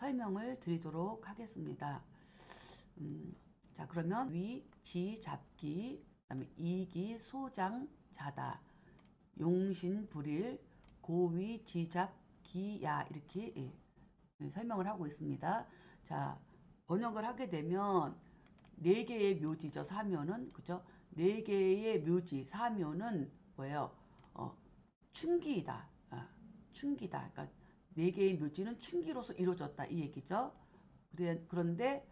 설명을 드리도록 하겠습니다. 자, 그러면 위, 지, 잡기, 그다음에 이기, 소장, 자다, 용신, 불일, 고위, 지잡, 기야 이렇게 설명을 하고 있습니다. 자, 번역을 하게 되면 네 개의 묘지죠. 사묘는 그죠? 네 개의 묘지 사묘는 뭐예요? 춘기이다. 춘기다. 그러니까 네 개의 묘지는 춘기로서 이루어졌다 이 얘기죠. 그런데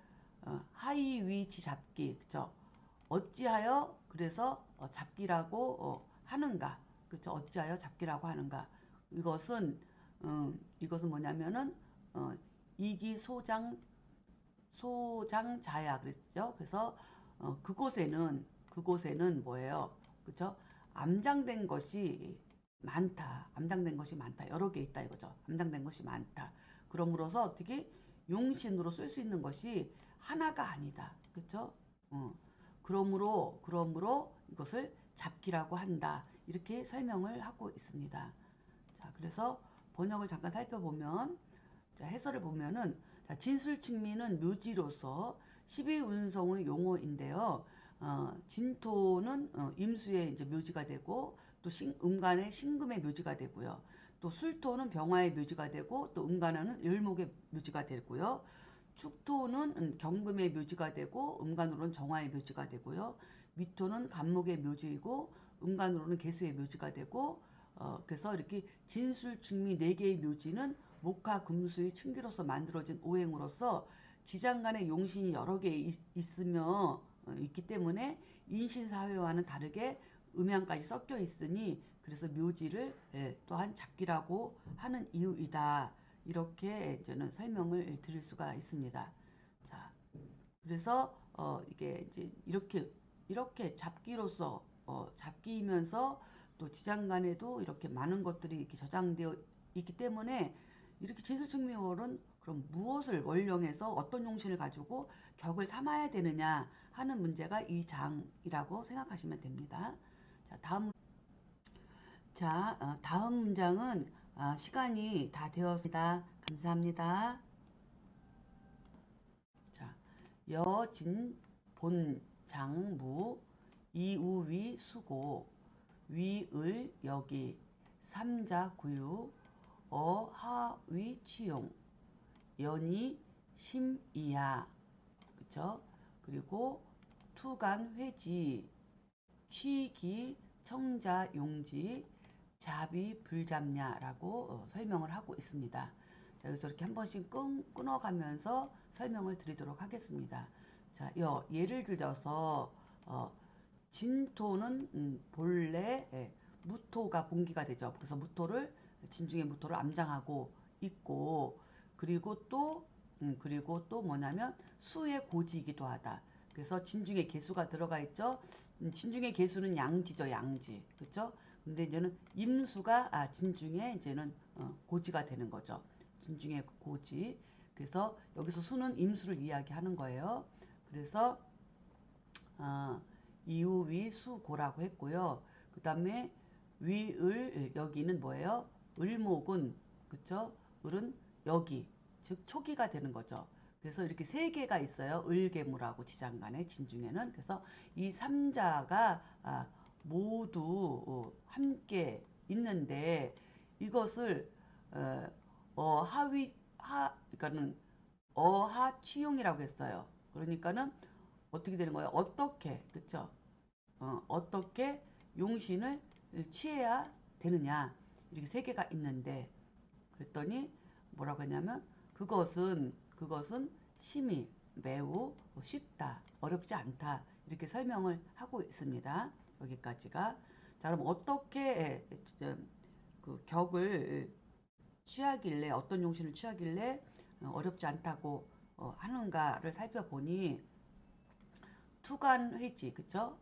하이 위치 잡기 그죠? 어찌하여 그래서 잡기라고 하는가? 그죠? 어찌하여 잡기라고 하는가? 이것은 뭐냐면은 이기소장 소장자야 그랬죠. 그래서 그곳에는 뭐예요? 그죠? 암장된 것이 많다. 암장된 것이 많다. 여러 개 있다 이거죠. 암장된 것이 많다. 그러므로서 어떻게 용신으로 쓸 수 있는 것이 하나가 아니다. 그렇죠? 그러므로 이것을 잡기라고 한다. 이렇게 설명을 하고 있습니다. 자, 그래서 번역을 잠깐 살펴보면 자, 해설을 보면은 자, 진술충미는 묘지로서 12운성의 용어인데요. 진토는 임수의 이제 묘지가 되고 또 음간의 신금의 묘지가 되고요. 또 술토는 병화의 묘지가 되고 또 음간은 을목의 묘지가 되고요. 축토는 경금의 묘지가 되고 음간으로는 정화의 묘지가 되고요. 미토는 간목의 묘지이고 음간으로는 개수의 묘지가 되고 그래서 이렇게 진술충미 4개의 묘지는 목화 금수의 춘기로서 만들어진 오행으로서 지장간의 용신이 여러 개 있으며 있기 때문에 인신사회와는 다르게 음양까지 섞여 있으니 그래서 묘지를 또한 잡기라고 하는 이유이다. 이렇게 저는 설명을 드릴 수가 있습니다. 자, 그래서 이게 이제 이렇게 잡기로서 잡기이면서 또 지장간에도 이렇게 많은 것들이 이렇게 저장되어 있기 때문에 이렇게 진술충미월은 그럼 무엇을 원령해서 어떤 용신을 가지고 격을 삼아야 되느냐 하는 문제가 이 장이라고 생각하시면 됩니다. 다음 문장은 시간이 다 되었습니다. 감사합니다. 자, 여진 본장무 이우위 수고 위을 여기 삼자구유 어하위 취용 연이 심이야 그쵸? 그리고 투간 회지 취기 청자 용지 잡이 불잡냐라고 설명을 하고 있습니다. 자, 여기서 이렇게 한 번씩 끊어가면서 설명을 드리도록 하겠습니다. 자, 예를 들어서 진토는 본래 무토가 본기가 되죠. 그래서 진중의 무토를 암장하고 있고 그리고 또 뭐냐면 수의 고지이기도 하다. 그래서 진중의 개수가 들어가 있죠. 진중의 개수는 양지죠, 양지. 그렇죠? 근데 이제는 임수가 진중의 이제는 고지가 되는 거죠. 진중의 고지. 그래서 여기서 수는 임수를 이야기하는 거예요. 그래서 이우 위 수고라고 했고요. 그 다음에 위을 여기는 뭐예요? 을목은 그쵸? 을은 여기 즉 초기가 되는 거죠. 그래서 이렇게 세 개가 있어요. 을계무라고 지장간에 진중에는 그래서 이 삼자가 모두 함께 있는데 이것을 그러니까는 어하취용이라고 했어요. 그러니까는 어떻게 되는 거예요? 어떻게 그쵸? 어떻게 용신을 취해야 되느냐 이렇게 세 개가 있는데 그랬더니 뭐라고 했냐면 그것은 심히 매우 쉽다 어렵지 않다 이렇게 설명을 하고 있습니다. 여기까지가 자 그럼 어떻게 그 격을 취하길래 어떤 용신을 취하길래 어렵지 않다고 하는가를 살펴보니 투간회지 그쵸?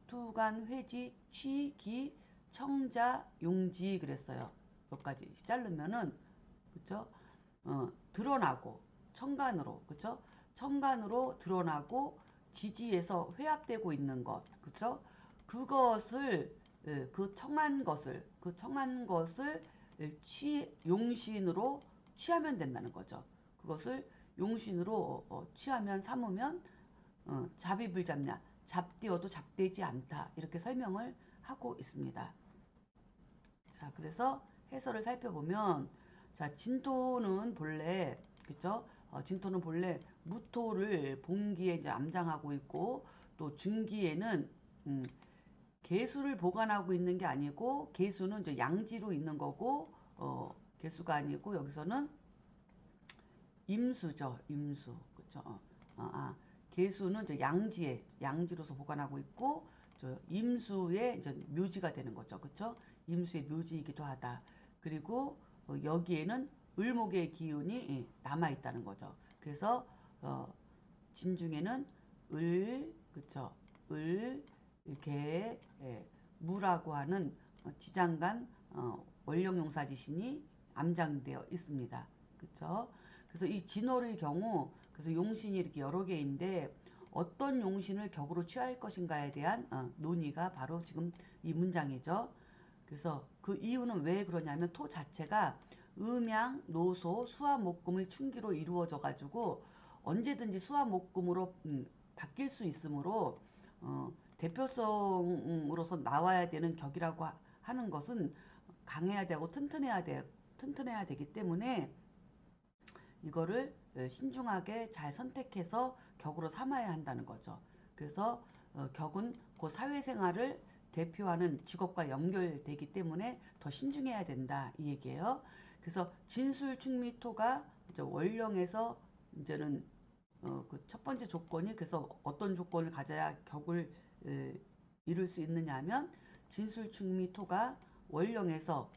투간회지 취기 청자 용지 그랬어요. 여기까지 자르면은 그쵸? 드러나고 청간으로 그쵸? 청간으로 드러나고 지지에서 회합되고 있는 것 그쵸? 그것을 그 청한 것을 용신으로 취하면 된다는 거죠. 그것을 용신으로 취하면 삼으면 잡이불잡냐, 잡되어도 잡되지 않다, 이렇게 설명을 하고 있습니다. 자, 그래서 해설을 살펴보면, 자, 진토는 본래, 그죠? 진토는 본래 무토를 본기에 이제 암장하고 있고, 또 중기에는 개수를 보관하고 있는 게 아니고, 개수는 이제 양지로 있는 거고, 개수가 아니고, 여기서는 임수죠. 임수. 그쵸? 개수는 저 양지로서 보관하고 있고, 저 임수의 이제 묘지가 되는 거죠. 그쵸? 임수의 묘지이기도 하다. 그리고 여기에는 을목의 기운이 남아 있다는 거죠. 그래서 진중에는 그쵸? 개, 무라고 하는 지장간 원령용사지신이 암장되어 있습니다. 그쵸? 그래서 이 진월의 경우, 그래서 용신이 이렇게 여러 개인데 어떤 용신을 격으로 취할 것인가에 대한 논의가 바로 지금 이 문장이죠. 그래서 그 이유는 왜 그러냐면 토 자체가 음양, 노소, 수화목금의 충기로 이루어져 가지고 언제든지 수화목금으로 바뀔 수 있으므로 대표성으로서 나와야 되는 격이라고 하는 것은 강해야 되고 튼튼해야 되기 때문에 이거를 신중하게 잘 선택해서 격으로 삼아야 한다는 거죠. 그래서 격은 그 사회생활을 대표하는 직업과 연결되기 때문에 더 신중해야 된다, 이 얘기예요. 그래서 진술충미토가 원령에서 이제는 그 첫 번째 조건이, 그래서 어떤 조건을 가져야 격을 이룰 수 있느냐면 진술충미토가 원령에서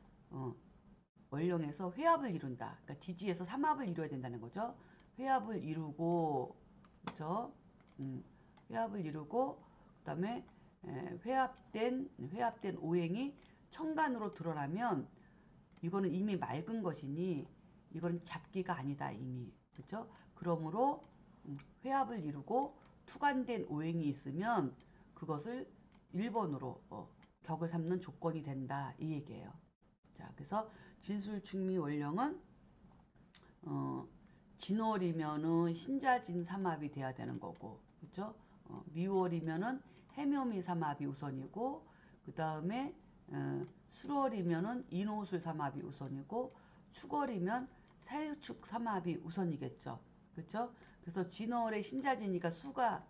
회합을 이룬다. 그러니까 지지에서 삼합을 이루어야 된다는 거죠. 회합을 이루고, 그렇죠? 회합을 이루고, 그다음에 회합된 오행이 천간으로 드러나면 이거는 이미 맑은 것이니 이건 잡기가 아니다, 이미. 그렇죠? 그러므로 회합을 이루고 투관된 오행이 있으면 그것을 1번으로 격을 삼는 조건이 된다, 이 얘기예요. 자, 그래서 진술충미 원령은 진월이면은 신자진 삼합이 돼야 되는 거고, 그렇죠? 미월이면은 해묘미 삼합이 우선이고, 그 다음에 수월이면은 인호술 삼합이 우선이고, 축월이면 사유축 삼합이 우선이겠죠, 그렇죠? 그래서 진월의 신자진이니까 수가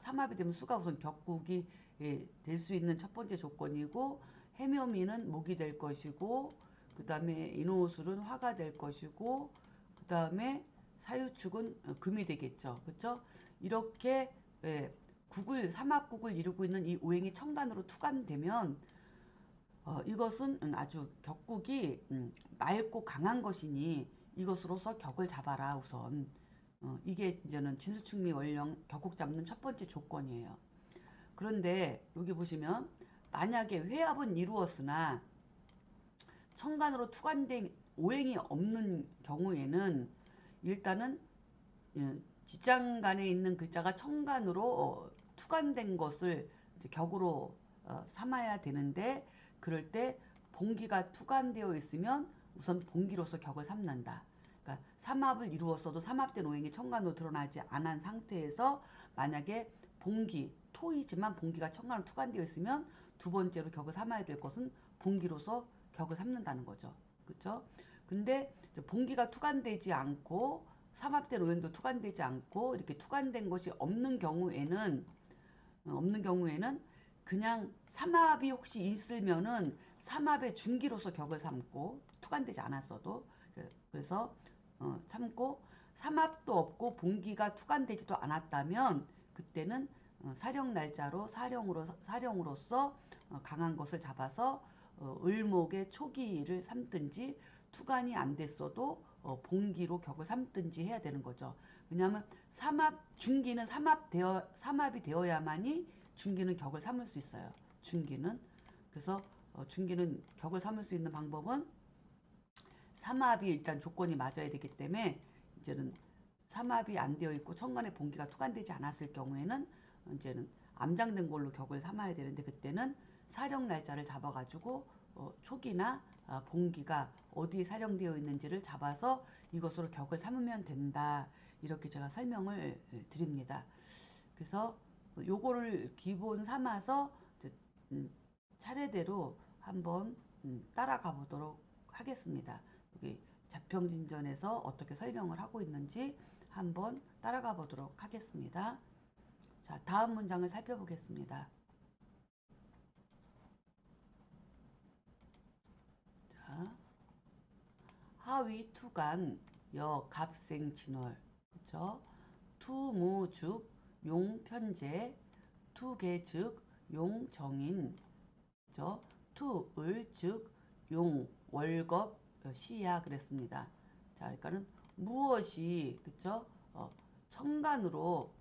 삼합이 되면 수가 우선 격국이 될 수 있는 첫 번째 조건이고, 해묘미는 목이 될 것이고, 그 다음에 인호술은 화가 될 것이고, 그 다음에 사유축은 금이 되겠죠. 그렇죠? 이렇게 삼합국을 이루고 있는 이 오행이 천간으로 투관되면 이것은 아주 격국이 맑고 강한 것이니 이것으로서 격을 잡아라, 우선. 이게 이제는 진수충미 원령 격국 잡는 첫 번째 조건이에요. 그런데 여기 보시면 만약에 회합은 이루었으나 천간으로 투관된 오행이 없는 경우에는 일단은 지장간에 있는 글자가 천간으로 투관된 것을 격으로 삼아야 되는데, 그럴 때 봉기가 투관되어 있으면 우선 봉기로서 격을 삼는다. 그러니까 삼합을 이루었어도 삼합된 오행이 천간으로 드러나지 않은 상태에서 만약에 토이지만 봉기가 천간으로 투관되어 있으면 두 번째로 격을 삼아야 될 것은 봉기로서 격을 삼는다는 거죠. 그렇죠? 근데 봉기가 투관되지 않고 삼합된 오행도 투관되지 않고 이렇게 투관된 것이 없는 경우에는 그냥 삼합이 혹시 있으면은 삼합의 중기로서 격을 삼고, 투관되지 않았어도 그래서 삼고, 삼합도 없고 봉기가 투관되지도 않았다면 그때는 사령 날짜로 사령으로서 강한 것을 잡아서 을목의 초기를 삼든지, 투관이 안 됐어도 봉기로 격을 삼든지 해야 되는 거죠. 왜냐하면 중기는 삼합이 되어야만이 중기는 격을 삼을 수 있어요. 그래서 중기는 격을 삼을 수 있는 방법은 삼합이 일단 조건이 맞아야 되기 때문에, 이제는 삼합이 안 되어 있고 천간에 봉기가 투관되지 않았을 경우에는 이제는 암장된 걸로 격을 삼아야 되는데, 그때는 사령 날짜를 잡아가지고 촉이나 봉기가 어디에 사용되어 있는지를 잡아서 이것으로 격을 삼으면 된다. 이렇게 제가 설명을 드립니다. 그래서 요거를 기본 삼아서 차례대로 한번 따라가 보도록 하겠습니다. 여기 자평진전에서 어떻게 설명을 하고 있는지 한번 따라가 보도록 하겠습니다. 자, 다음 문장을 살펴보겠습니다. 자, 하위 투간 여 갑생 진월, 그렇죠? 투무죽 용편제 투계즉 용정인, 그렇죠? 투을즉 용월겁 시야 그랬습니다. 자, 그러니까는 무엇이 그렇죠? 청간으로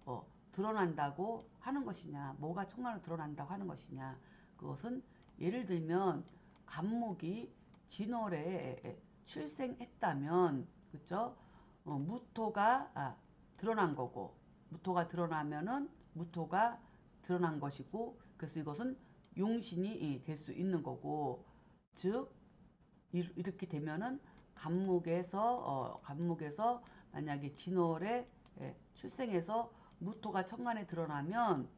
드러난다고 하는 것이냐, 뭐가 청간으로 드러난다고 하는 것이냐, 그것은 예를 들면 간목이 진월에 출생했다면, 그렇죠? 무토가 드러난 거고, 무토가 드러나면은 무토가 드러난 것이고, 그래서 이것은 용신이 될 수 있는 거고, 즉 이렇게 되면은 간목에서 만약에 진월에 출생해서 무토가 천간에 드러나면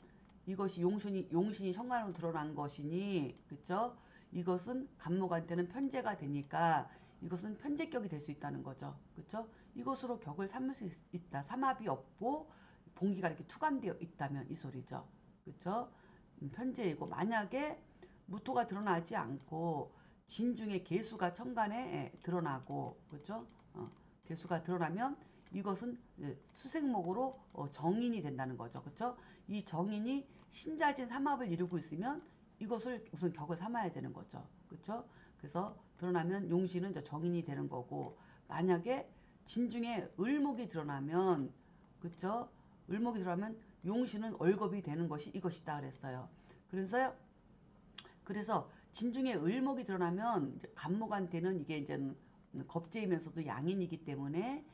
이것이 용신이 천간으로 드러난 것이니, 그쵸? 이것은 간목한테는 편제가 되니까 이것은 편제격이 될 수 있다는 거죠. 그쵸? 이것으로 격을 삼을 수 있다. 삼합이 없고 봉기가 이렇게 투간되어 있다면 이 소리죠. 그쵸? 편제이고, 만약에 무토가 드러나지 않고 진중에 개수가 천간에 드러나고, 그렇죠? 개수가 드러나면 이것은 수생목으로 정인이 된다는 거죠. 그렇죠? 이 정인이 신자진 삼합을 이루고 있으면 이것을 우선 격을 삼아야 되는 거죠. 그렇죠? 그래서 드러나면 용신은 정인이 되는 거고, 만약에 진중에 을목이 드러나면, 그렇죠? 을목이 드러나면 용신은 월겁이 되는 것이 이것이다 그랬어요. 그래서 진중에 을목이 드러나면 간목한테는 이게 이제 겁재이면서도 양인이기 때문에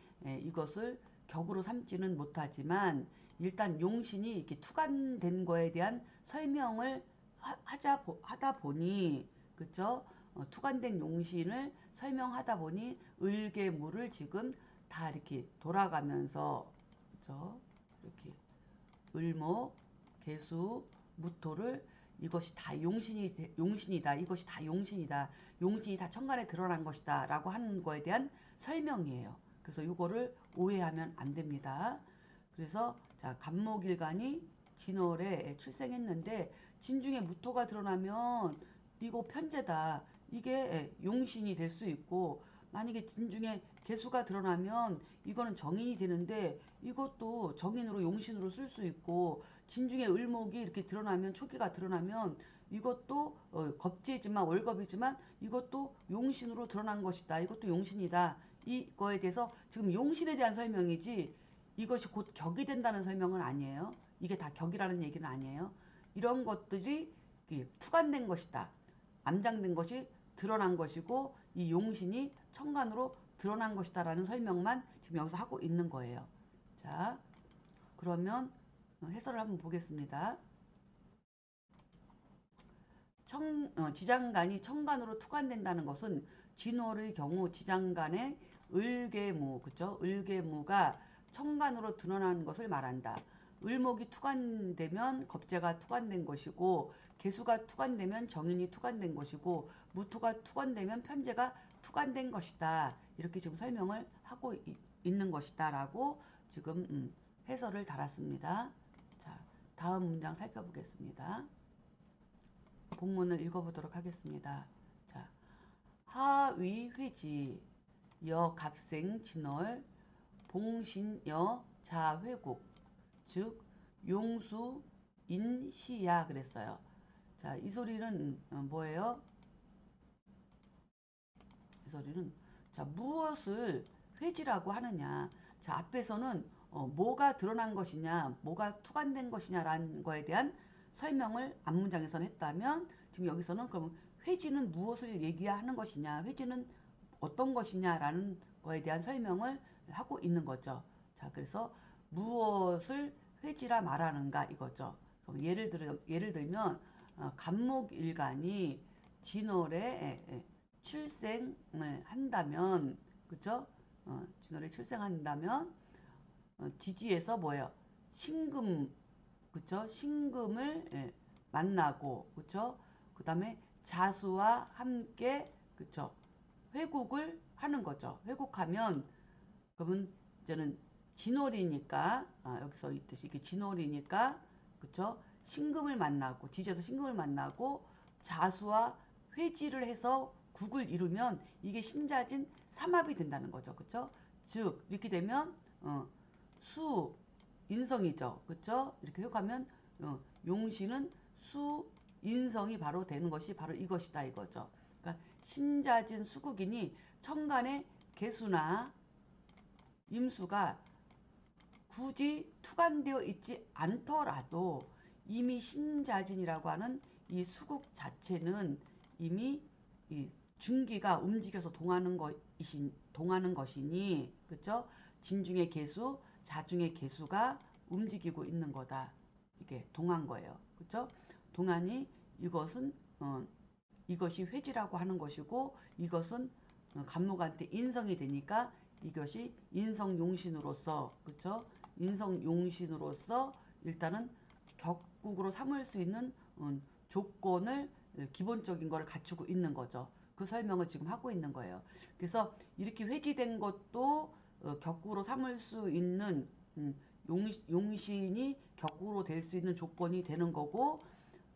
이것을 격으로 삼지는 못하지만, 일단 용신이 이렇게 투간된 거에 대한 설명을 하다 보니, 그쵸? 투간된 용신을 설명하다 보니 을계무를 지금 다 이렇게 돌아가면서, 그쵸? 이렇게 을목, 개수, 무토를 이것이 다 용신이다. 이것이 다 용신이다. 용신이 다 천간에 드러난 것이다. 라고 하는 거에 대한 설명이에요. 그래서 이거를 오해하면 안 됩니다. 그래서 자, 간목일간이 진월에 출생했는데 진중에 무토가 드러나면 이거 편제다. 이게 용신이 될 수 있고, 만약에 진중에 개수가 드러나면 이거는 정인이 되는데 이것도 정인으로 용신으로 쓸 수 있고, 진중에 을목이 이렇게 드러나면, 초기가 드러나면 이것도 겁지지만 월겁이지만 이것도 용신으로 드러난 것이다. 이것도 용신이다. 이거에 대해서 지금 용신에 대한 설명이지 이것이 곧 격이 된다는 설명은 아니에요. 이게 다 격이라는 얘기는 아니에요. 이런 것들이 투간된 것이다. 암장된 것이 드러난 것이고 이 용신이 천간으로 드러난 것이다라는 설명만 지금 여기서 하고 있는 거예요. 자, 그러면 해설을 한번 보겠습니다. 지장간이 천간으로 투간된다는 것은 진월의 경우 지장간의 을계무, 그쵸? 을계무가 천간으로 드러나는 것을 말한다. 을목이 투간되면 겁재가 투간된 것이고, 개수가 투간되면 정인이 투간된 것이고, 무토가 투간되면 편재가 투간된 것이다. 이렇게 지금 설명을 하고 있는 것이다 라고 지금 해설을 달았습니다. 자, 다음 문장 살펴보겠습니다. 본문을 읽어보도록 하겠습니다. 자, 하위회지 여갑생 진월 봉신여 자회국, 즉 용수 인시야 그랬어요. 자, 이 소리는 뭐예요? 이 소리는 자, 무엇을 회지라고 하느냐. 자, 앞에서는 뭐가 드러난 것이냐, 뭐가 투간된 것이냐라는 거에 대한 설명을 앞문장에서는 했다면, 지금 여기서는 그럼 회지는 무엇을 얘기하는 것이냐, 회지는 어떤 것이냐라는 거에 대한 설명을 하고 있는 거죠. 자, 그래서 무엇을 회지라 말하는가 이거죠. 그럼 예를 들면 간목일간이 진월에 출생을 한다면, 그죠? 진월에 출생한다면 지지에서 뭐예요? 신금, 그쵸? 신금을 만나고, 그쵸? 그 다음에 자수와 함께, 그쵸? 회국을 하는 거죠. 회국하면 그러면 이제는 진월이니까, 여기서 있듯이 이게 진월이니까, 그쵸? 신금을 만나고 지지에서 신금을 만나고 자수와 회지를 해서 국을 이루면 이게 신자진 삼합이 된다는 거죠. 그쵸? 즉 이렇게 되면 수 인성이죠. 그쵸? 이렇게 회국하면 용신은 수 인성이 바로 되는 것이 바로 이것이다 이거죠. 그러니까 신자진 수국이니 천간의 개수나 임수가 굳이 투관되어 있지 않더라도 이미 신자진이라고 하는 이 수국 자체는 이미 이 중기가 움직여서 동하는 것이니, 그죠? 진중의 개수, 자중의 개수가 움직이고 있는 거다. 이게 동한 거예요. 그죠? 동하니 이것은 이것이 회지라고 하는 것이고 이것은 간목한테 인성이 되니까 이것이 인성용신으로서, 그쵸? 인성용신으로서 일단은 격국으로 삼을 수 있는 조건을, 기본적인 거를 갖추고 있는 거죠. 그 설명을 지금 하고 있는 거예요. 그래서 이렇게 회지된 것도 격국으로 삼을 수 있는 용신이 격국으로 될 수 있는 조건이 되는 거고,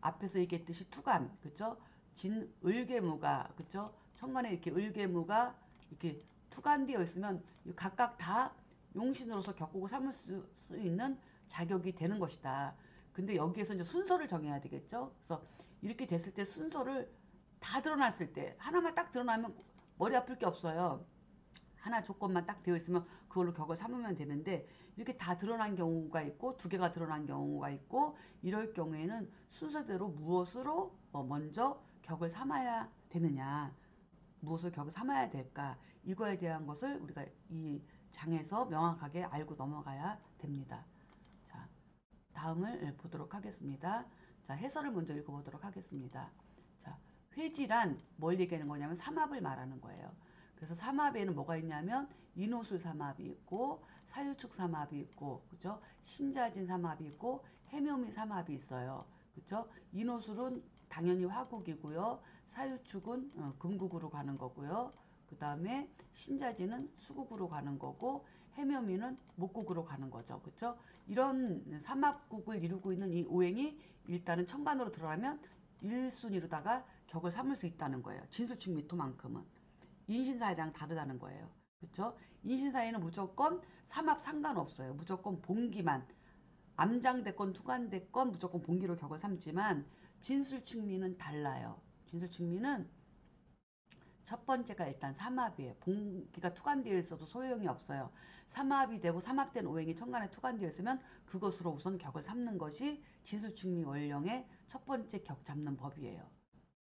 앞에서 얘기했듯이 투간, 그쵸? 진을계무가, 그쵸? 천간에 이렇게 을계무가 이렇게 투간되어 있으면 각각 다 용신으로서 격국을 삼을 수 있는 자격이 되는 것이다. 근데 여기에서 이제 순서를 정해야 되겠죠? 그래서 이렇게 됐을 때 순서를 다 드러났을 때, 하나만 딱 드러나면 머리 아플 게 없어요. 하나 조건만 딱 되어 있으면 그걸로 격을 삼으면 되는데, 이렇게 다 드러난 경우가 있고 두 개가 드러난 경우가 있고, 이럴 경우에는 순서대로 무엇으로 먼저 격을 삼아야 되느냐, 무엇을 격을 삼아야 될까, 이거에 대한 것을 우리가 이 장에서 명확하게 알고 넘어가야 됩니다. 자, 다음을 보도록 하겠습니다. 자, 해설을 먼저 읽어보도록 하겠습니다. 자, 회지란 뭘 얘기하는 거냐면 삼합을 말하는 거예요. 그래서 삼합에는 뭐가 있냐면 인호술 삼합이 있고 사유축 삼합이 있고, 그죠? 신자진 삼합이 있고 해묘미 삼합이 있어요. 그죠? 인호술은 당연히 화국이고요. 사유축은 금국으로 가는 거고요. 그 다음에 신자진은 수국으로 가는 거고 해묘미는 목국으로 가는 거죠. 그렇죠? 이런 삼합국을 이루고 있는 이 오행이 일단은 천간으로 들어가면 1순위로다가 격을 삼을 수 있다는 거예요. 진수축 미토만큼은. 인신사회랑 다르다는 거예요. 그렇죠? 인신사회는 무조건 삼합 상관없어요. 무조건 봉기만. 암장됐건 투간됐건 무조건 봉기로 격을 삼지만 진술축미는 달라요. 진술축미는 첫 번째가 일단 삼합이에요. 봉기가 투간되어 있어도 소용이 없어요. 삼합이 되고 삼합된 오행이 천간에 투간되어 있으면 그것으로 우선 격을 삼는 것이 진수축미 원령의 첫 번째 격 잡는 법이에요.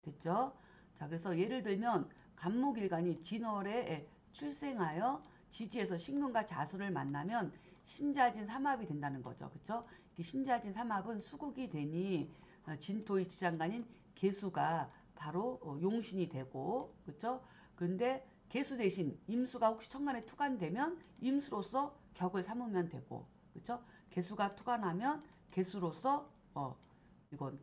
됐죠? 자, 그래서 예를 들면 간목일간이 진월에 출생하여 지지에서 신금과 자수를 만나면 신자진 삼합이 된다는 거죠. 그쵸? 신자진 삼합은 수국이 되니 진토의 지장간인 개수가 바로 용신이 되고, 그쵸? 그런데 개수 대신 임수가 혹시 천간에 투간되면 임수로서 격을 삼으면 되고, 그쵸? 개수가 투간하면 개수로서 이건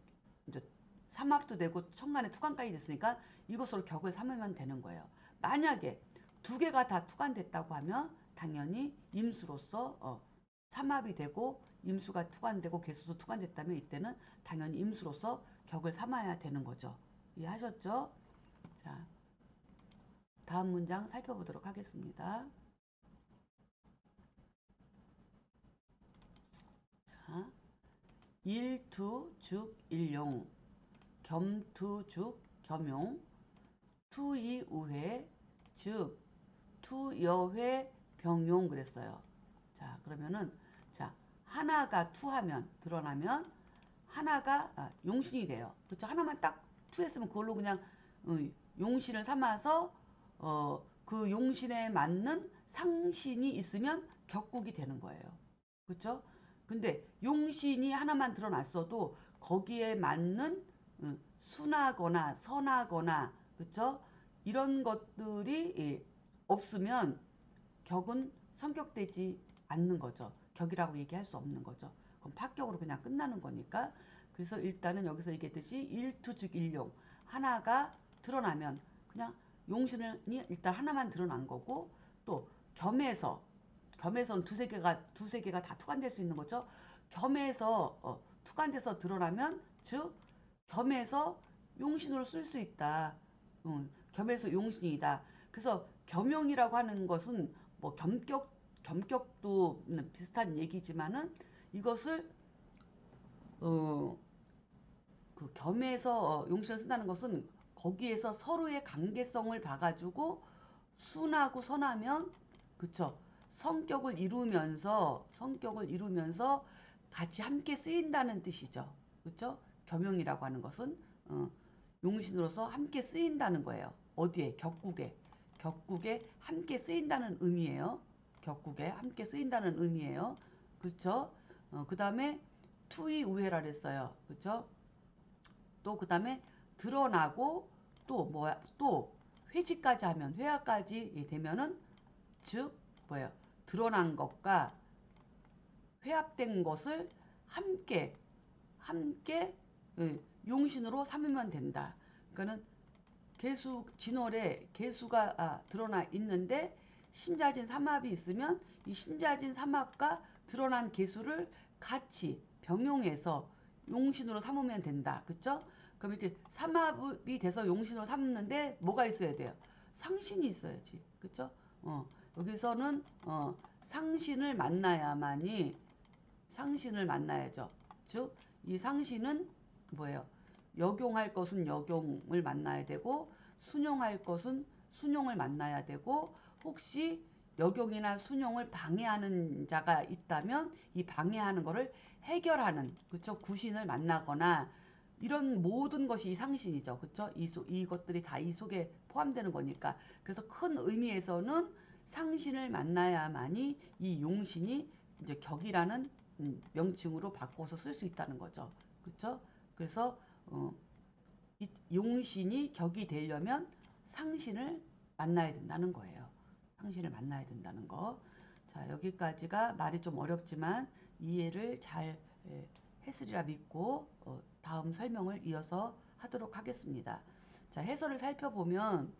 이제 삼합도 되고 천간에 투간까지 됐으니까 이것으로 격을 삼으면 되는 거예요. 만약에 두 개가 다 투간됐다고 하면 당연히 임수로서 삼합이 되고 임수가 투간되고 개수도 투간됐다면 이때는 당연히 임수로서 격을 삼아야 되는 거죠. 이해하셨죠? 자, 다음 문장 살펴보도록 하겠습니다. 자, 일투죽일용, 겸투죽 겸용, 투이우회, 즉 투여회 병용 그랬어요. 자, 그러면은 자, 하나가 투하면 드러나면 하나가 용신이 돼요. 그렇죠? 하나만 딱 투했으면 그걸로 그냥 용신을 삼아서 그 용신에 맞는 상신이 있으면 격국이 되는 거예요. 그렇죠? 근데 용신이 하나만 드러났어도 거기에 맞는 순하거나 선하거나 그쵸? 이런 것들이 없으면 격은 성격되지 않는 거죠. 격이라고 얘기할 수 없는 거죠. 그럼 파격으로 그냥 끝나는 거니까. 그래서 일단은 여기서 얘기했듯이 일투즉일용 하나가 드러나면 그냥 용신이 일단 하나만 드러난 거고 또 겸해서는 두세 개가 다 투관될 수 있는 거죠. 겸해서 투관돼서 드러나면 즉 겸해서 용신으로 쓸 수 있다. 겸해서 용신이다. 그래서 겸용이라고 하는 것은 뭐 겸격도 비슷한 얘기지만은 이것을 어, 그 겸해서 용신을 쓴다는 것은 거기에서 서로의 관계성을 봐가지고 순하고 선하면 그쵸 성격을 이루면서 같이 함께 쓰인다는 뜻이죠. 그쵸? 겸용이라고 하는 것은 어, 용신으로서 함께 쓰인다는 거예요. 어디에? 격국에 함께 쓰인다는 의미예요. 격국에 함께 쓰인다는 의미예요. 그렇죠? 그 다음에 투이 우회라 그랬어요. 그렇죠? 또 그 다음에 드러나고 또 뭐야? 또 회지까지 하면 회화까지 되면은 즉 뭐예요? 드러난 것과 회합된 것을 함께 용신으로 삼으면 된다. 그러니까는 진월에 개수가 드러나 있는데 신자진 삼합이 있으면 이 신자진 삼합과 드러난 개수를 같이 병용해서 용신으로 삼으면 된다. 그쵸? 그럼 이렇게 삼합이 돼서 용신으로 삼는데 뭐가 있어야 돼요? 상신이 있어야지. 그쵸? 여기서는 상신을 만나야만이 상신을 만나야죠. 즉, 이 상신은 뭐예요? 역용할 것은 역용을 만나야 되고, 순용할 것은 순용을 만나야 되고, 혹시 역용이나 순용을 방해하는 자가 있다면 이 방해하는 거를 해결하는, 그쵸? 구신을 만나거나, 이런 모든 것이 이 상신이죠. 그쵸? 이것들이 다 이 속에 포함되는 거니까. 그래서 큰 의미에서는 상신을 만나야만이 이 용신이 이제 격이라는 명칭으로 바꿔서 쓸 수 있다는 거죠. 그렇죠? 그래서 이 용신이 격이 되려면 상신을 만나야 된다는 거예요. 상신을 만나야 된다는 거. 자, 여기까지가 말이 좀 어렵지만 이해를 잘 했으리라 믿고 다음 설명을 이어서 하도록 하겠습니다. 자, 해설을 살펴보면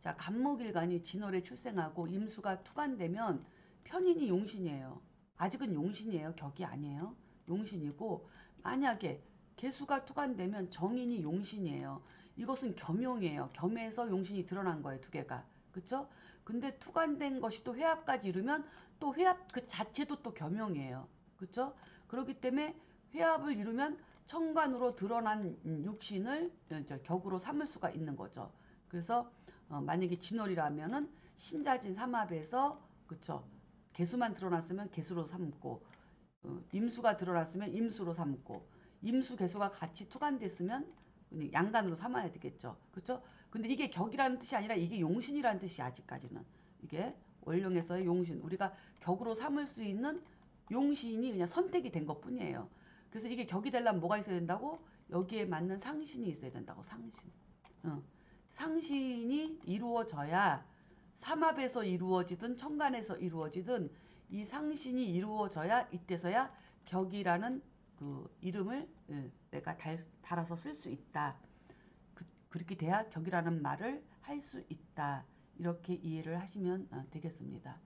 자, 간목일간이 진월에 출생하고 임수가 투간되면 편인이 용신이에요. 아직은 용신이에요. 격이 아니에요. 용신이고 만약에 개수가 투간되면 정인이 용신이에요. 이것은 겸용이에요. 겸해서 용신이 드러난 거예요. 두 개가. 그쵸? 근데 투간된 것이 또 회합까지 이루면 또 회합 그 자체도 또 겸용이에요. 그쵸? 그렇기 때문에 회합을 이루면 천간으로 드러난 육신을 격으로 삼을 수가 있는 거죠. 그래서 만약에 진월이라면은 신자진 삼합에서 그쵸 개수만 드러났으면 개수로 삼고 임수가 드러났으면 임수로 삼고 임수 개수가 같이 투간됐으면 양간으로 삼아야 되겠죠. 그렇죠? 근데 이게 격이라는 뜻이 아니라 이게 용신이라는 뜻이 아직까지는 이게 원령에서의 용신 우리가 격으로 삼을 수 있는 용신이 그냥 선택이 된 것뿐이에요. 그래서 이게 격이 되려면 뭐가 있어야 된다고? 여기에 맞는 상신이 있어야 된다고 상신. 어. 상신이 이루어져야 삼합에서 이루어지든 천간에서 이루어지든 이 상신이 이루어져야 이때서야 격이라는 그 이름을 내가 달아서 쓸 수 있다. 그렇게 돼야 격이라는 말을 할 수 있다. 이렇게 이해를 하시면 되겠습니다.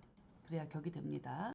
그래야 격이 됩니다.